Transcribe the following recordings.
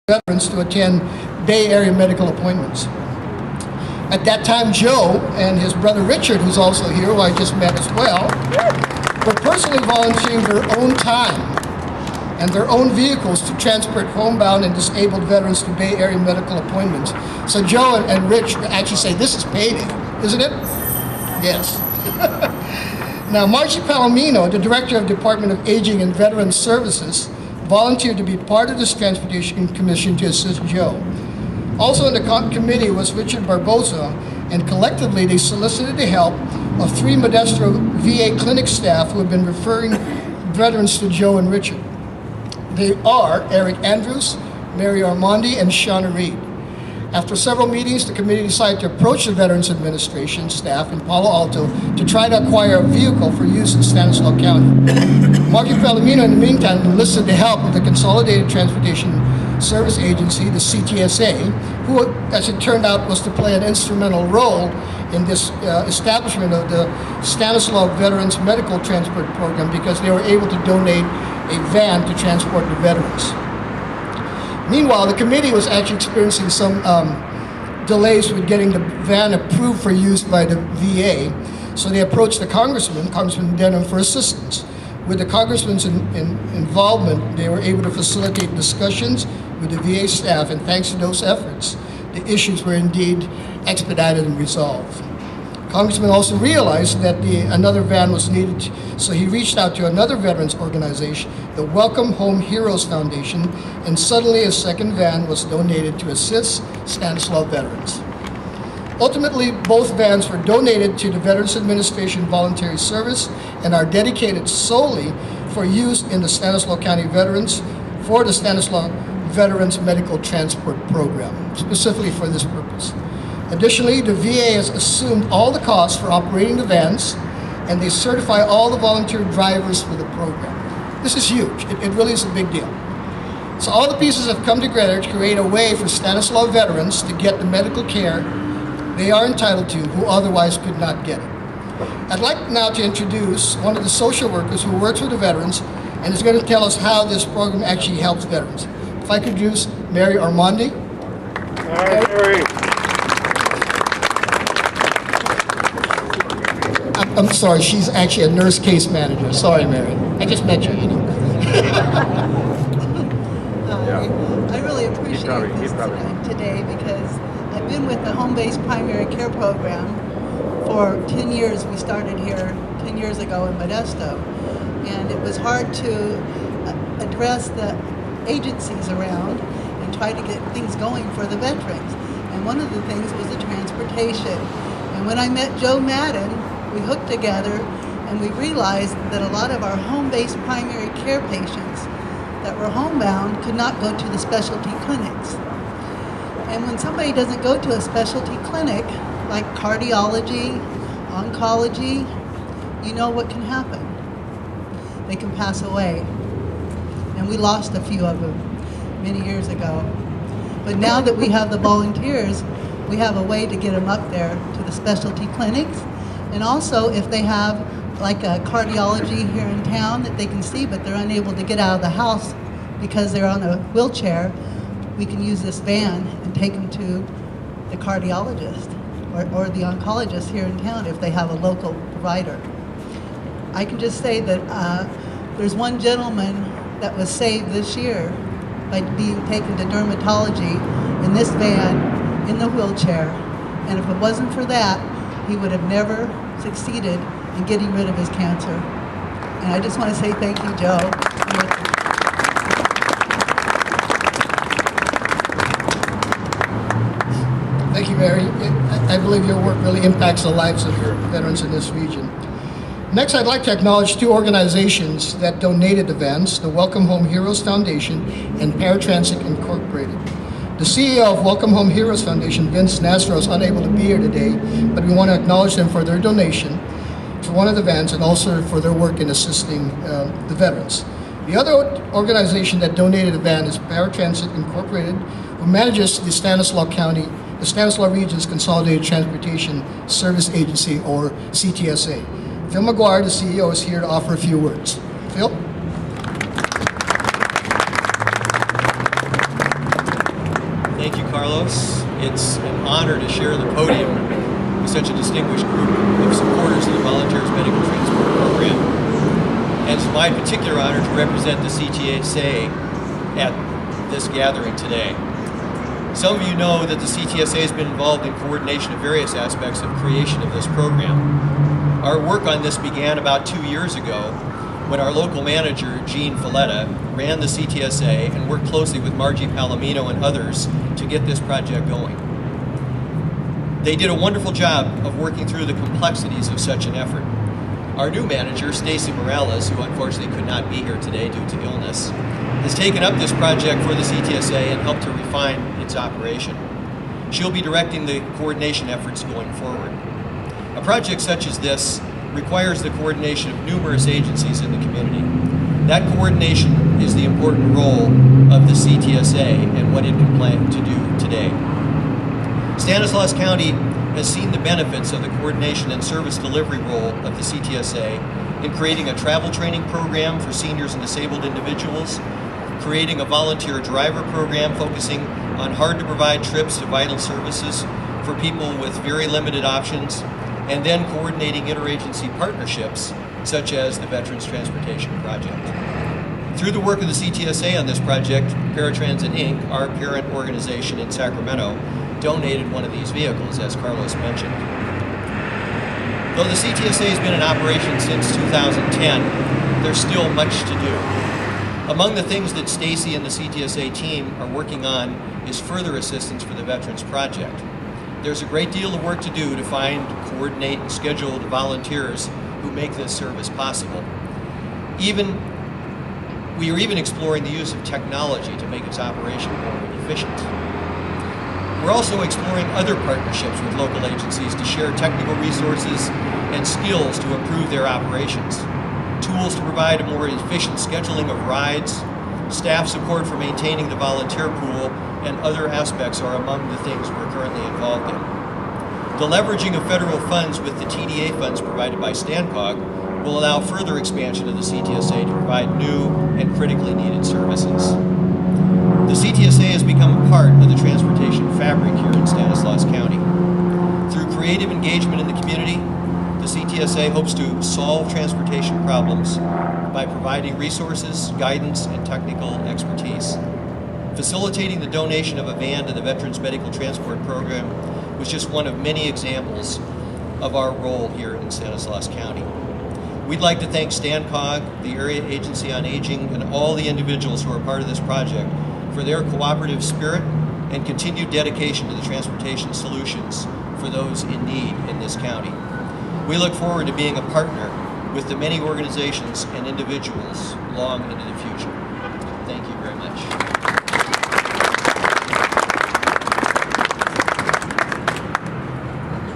veterans to attend Bay Area medical appointments. At that time, Joe and his brother Richard, who's also here, who I just met as well, were personally volunteering their own time and their own vehicles to transport homebound and disabled veterans to Bay Area medical appointments. So Joe and Rich actually say, this is payday, isn't it? Yes. Now, Margie Palomino, the Director of Department of Aging and Veterans Services, volunteered to be part of this Transportation Commission to assist Joe. Also in the committee was Richard Barbosa, and collectively they solicited the help of 3 Modesto VA clinic staff who have been referring veterans to Joe and Richard. They are Eric Andrews, Mary Armandi, and Shauna Reed. After several meetings, the committee decided to approach the Veterans Administration staff in Palo Alto to try to acquire a vehicle for use in Stanislaus County. Margie Palomino, in the meantime, enlisted the help of the Consolidated Transportation Service Agency, the CTSA, who, as it turned out, was to play an instrumental role in this establishment of the Stanislaus Veterans Medical Transport Program, because they were able to donate a van to transport the veterans. Meanwhile, the committee was actually experiencing some delays with getting the van approved for use by the VA, so they approached the Congressman Denham, for assistance. With the Congressman's involvement, they were able to facilitate discussions with the VA staff, and thanks to those efforts, the issues were indeed expedited and resolved. Congressman also realized that another van was needed, so he reached out to another veterans organization, the Welcome Home Heroes Foundation, and suddenly a second van was donated to assist Stanislaus veterans. Ultimately, both vans were donated to the Veterans Administration Voluntary Service and are dedicated solely for use in the Stanislaus County Veterans for the Stanislaus Veterans Medical Transport Program, specifically for this purpose. Additionally, the VA has assumed all the costs for operating the vans, and they certify all the volunteer drivers for the program. This is huge. It really is a big deal. So all the pieces have come together to create a way for Stanislaus veterans to get the medical care they are entitled to, who otherwise could not get it. I'd like now to introduce one of the social workers who works with the veterans and is going to tell us how this program actually helps veterans. If I could introduce Mary Armandi. Hi, Mary. I'm sorry, she's actually a nurse case manager. Sorry, Mary. I just met you, you know. I really appreciate this today because I've been with the home-based primary care program for 10 years. We started here 10 years ago in Modesto, and it was hard to address the agencies around and try to get things going for the veterans. And one of the things was the transportation. And when I met Joe Madden, we hooked together and we realized that a lot of our home-based primary care patients that were homebound could not go to the specialty clinics. And when somebody doesn't go to a specialty clinic, like cardiology, oncology, you know what can happen. They can pass away. And we lost a few of them many years ago. But now that we have the volunteers, we have a way to get them up there to the specialty clinics. And also, if they have like a cardiology here in town that they can see, but they're unable to get out of the house because they're on a wheelchair, we can use this van and take them to the cardiologist or the oncologist here in town if they have a local provider. I can just say that there's one gentleman that was saved this year by being taken to dermatology in this van in the wheelchair. And if it wasn't for that, he would have never succeeded in getting rid of his cancer. And I just want to say thank you, Joe. Thank you, Mary. I believe your work really impacts the lives of veterans in this region. Next, I'd like to acknowledge 2 organizations that donated the vans, the Welcome Home Heroes Foundation and Paratransit Incorporated. The CEO of Welcome Home Heroes Foundation, Vince Nastro, is unable to be here today, but we want to acknowledge them for their donation to one of the vans and also for their work in assisting the veterans. The other organization that donated a van is Paratransit Incorporated, who manages the Stanislaus Region's Consolidated Transportation Service Agency, or CTSA. Phil McGuire, the CEO, is here to offer a few words. Phil? Thank you, Carlos. It's an honor to share the podium with such a distinguished group of supporters of the Volunteers Medical Transport Program. And it's my particular honor to represent the CTSA at this gathering today. Some of you know that the CTSA has been involved in coordination of various aspects of creation of this program. Our work on this began about 2 years ago when our local manager, Gene Falletta, ran the CTSA and worked closely with Margie Palomino and others to get this project going. They did a wonderful job of working through the complexities of such an effort. Our new manager, Stacy Morales, who unfortunately could not be here today due to illness, has taken up this project for the CTSA and helped to refine its operation. She'll be directing the coordination efforts going forward. A project such as this requires the coordination of numerous agencies in the community. That coordination is the important role of the CTSA and what it can plan to do today. Stanislaus County has seen the benefits of the coordination and service delivery role of the CTSA in creating a travel training program for seniors and disabled individuals, creating a volunteer driver program focusing on hard-to-provide trips to vital services for people with very limited options, and then coordinating interagency partnerships such as the Veterans Transportation Project. Through the work of the CTSA on this project, Paratransit Inc., our parent organization in Sacramento, donated one of these vehicles, as Carlos mentioned. Though the CTSA has been in operation since 2010, there's still much to do. Among the things that Stacy and the CTSA team are working on is further assistance for the Veterans Project. There's a great deal of work to do to find, coordinate, and schedule the volunteers who make this service possible. We are even exploring the use of technology to make its operation more efficient. We're also exploring other partnerships with local agencies to share technical resources and skills to improve their operations. Tools to provide a more efficient scheduling of rides, staff support for maintaining the volunteer pool, and other aspects are among the things we're currently involved in. The leveraging of federal funds with the TDA funds provided by StanCog will allow further expansion of the CTSA to provide new and critically needed services. The CTSA has become a part of the transportation fabric here in Stanislaus County. Through creative engagement in the community, the CTSA hopes to solve transportation problems by providing resources, guidance, and technical expertise. Facilitating the donation of a van to the Veterans Medical Transport Program was just one of many examples of our role here in Stanislaus County. We'd like to thank StanCog, the Area Agency on Aging, and all the individuals who are part of this project for their cooperative spirit and continued dedication to the transportation solutions for those in need in this county. We look forward to being a partner with the many organizations and individuals long into the future. Thank you very much.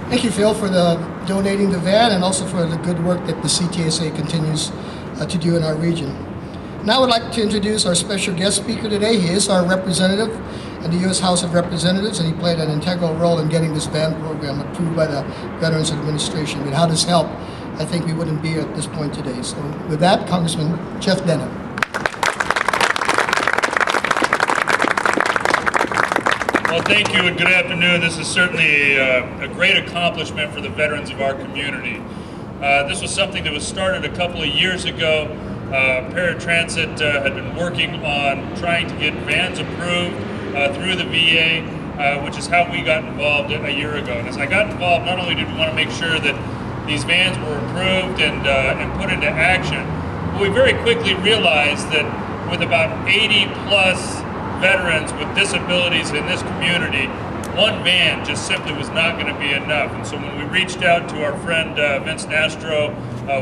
Thank you, Phil, for donating the van and also for the good work that the CTSA continues to do in our region. Now I'd like to introduce our special guest speaker today. He is our representative in the U.S. House of Representatives, and he played an integral role in getting this van program approved by the Veterans Administration. Without his help, I think we wouldn't be at this point today. So with that, Congressman Jeff Denham. Well, thank you and good afternoon. This is certainly a great accomplishment for the veterans of our community. This was something that was started a couple of years ago. Paratransit had been working on trying to get vans approved through the VA, which is how we got involved a year ago. And as I got involved, not only did we want to make sure that these vans were approved and put into action, but we very quickly realized that with about 80 plus veterans with disabilities in this community, one van just simply was not going to be enough. And so when we reached out to our friend Vince Nastro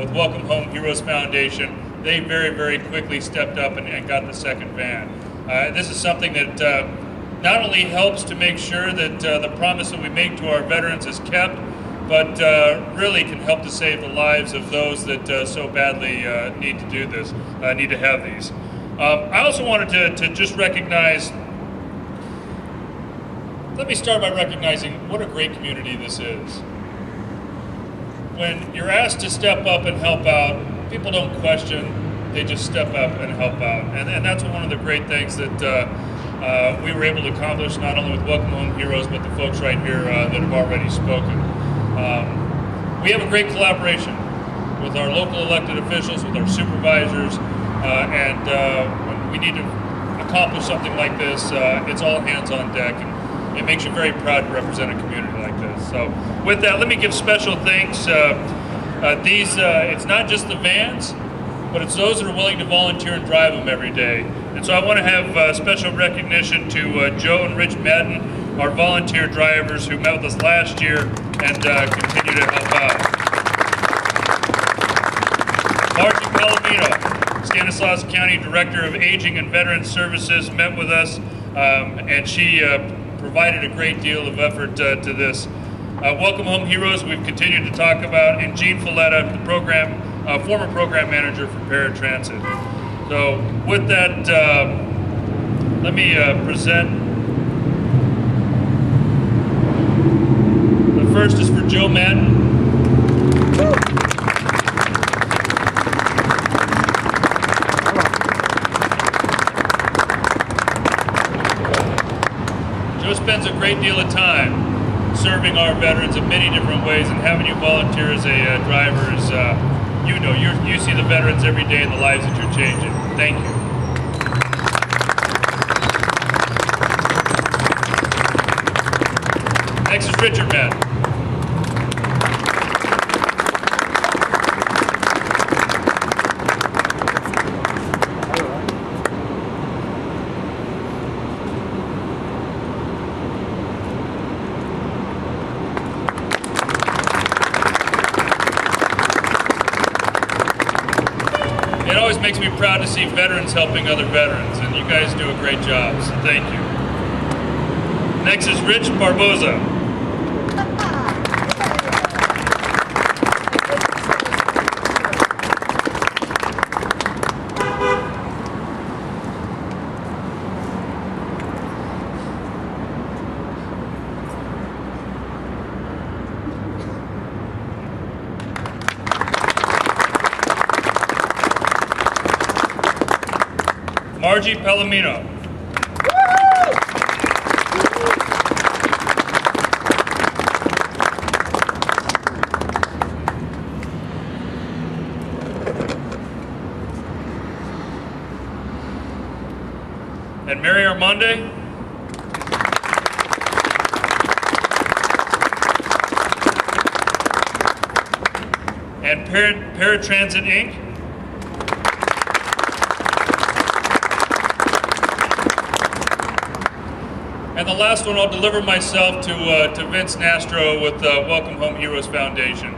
with Welcome Home Heroes Foundation, they very, very quickly stepped up and got the second van. This is something that not only helps to make sure that the promise that we make to our veterans is kept, but really can help to save the lives of those that so badly need to do this, need to have these. I also wanted to just recognize, let me start by recognizing what a great community this is. When you're asked to step up and help out, people don't question, they just step up and help out. And that's one of the great things that we were able to accomplish not only with Welcome Home Heroes, but the folks right here that have already spoken. We have a great collaboration with our local elected officials, with our supervisors, and when we need to accomplish something like this, it's all hands on deck, and it makes you very proud to represent a community like this. So with that, let me give special thanks. It's not just the vans, but it's those that are willing to volunteer and drive them every day. And so I want to have special recognition to Joe and Rich Madden, our volunteer drivers who met with us last year and continue to help out. Margie Palomino, Stanislaus County Director of Aging and Veterans Services, met with us, and she provided a great deal of effort to this. Welcome Home Heroes, we've continued to talk about, and Jean Folletta, the former program manager for Paratransit. So with that, let me present. The first is for Joe Madden. Joe spends a great deal of time serving our veterans in many different ways, and having you volunteer as a driver is, you see the veterans every day and the lives that you're changing. Thank you. Next is Richard Madden. It always makes me proud to see veterans helping other veterans, and you guys do a great job, so thank you. Next is Rich Barboza. Margie Palomino. And Mary Armande. And Paratransit Inc. And the last one I'll deliver myself to Vince Nastro with Welcome Home Heroes Foundation.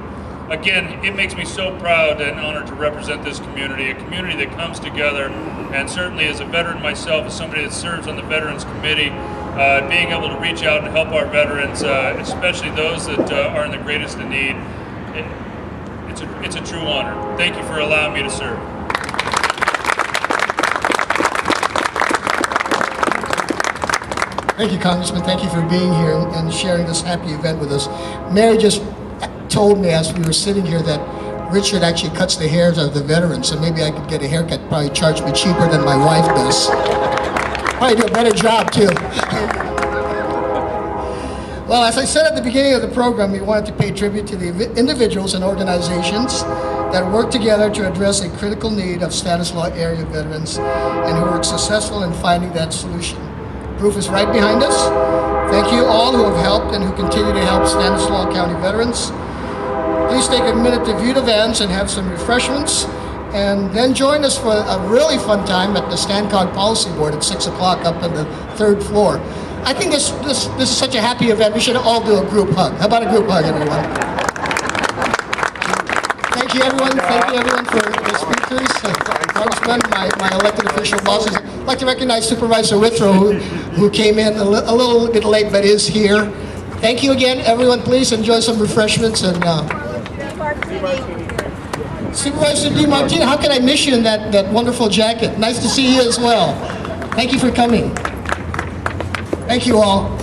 Again, it makes me so proud and honored to represent this community, a community that comes together, and certainly as a veteran myself, as somebody that serves on the Veterans Committee, being able to reach out and help our veterans, especially those that are in the greatest in need, it's a true honor. Thank you for allowing me to serve. Thank you, Congressman. Thank you for being here and sharing this happy event with us. Mary just told me as we were sitting here that Richard actually cuts the hairs of the veterans, so maybe I could get a haircut, probably charge me cheaper than my wife does. Probably do a better job, too. Well, as I said at the beginning of the program, we wanted to pay tribute to the individuals and organizations that work together to address a critical need of Stanislaus area veterans and who were successful in finding that solution. Proof is right behind us. Thank you all who have helped and who continue to help Stanislaus County veterans. Please take a minute to view the vans and have some refreshments, and then join us for a really fun time at the StanCog Policy Board at 6 o'clock up on the 3rd floor. I think this is such a happy event. We should all do a group hug. How about a group hug, everyone? Thank you, everyone. Thank you, everyone, for the speakers, Congressman, my elected official bosses. I'd like to recognize Supervisor Withrow, who came in a little bit late, but is here. Thank you again, everyone. Please enjoy some refreshments. And Supervisor DiMartino, how can I miss you in that wonderful jacket? Nice to see you as well. Thank you for coming. Thank you all.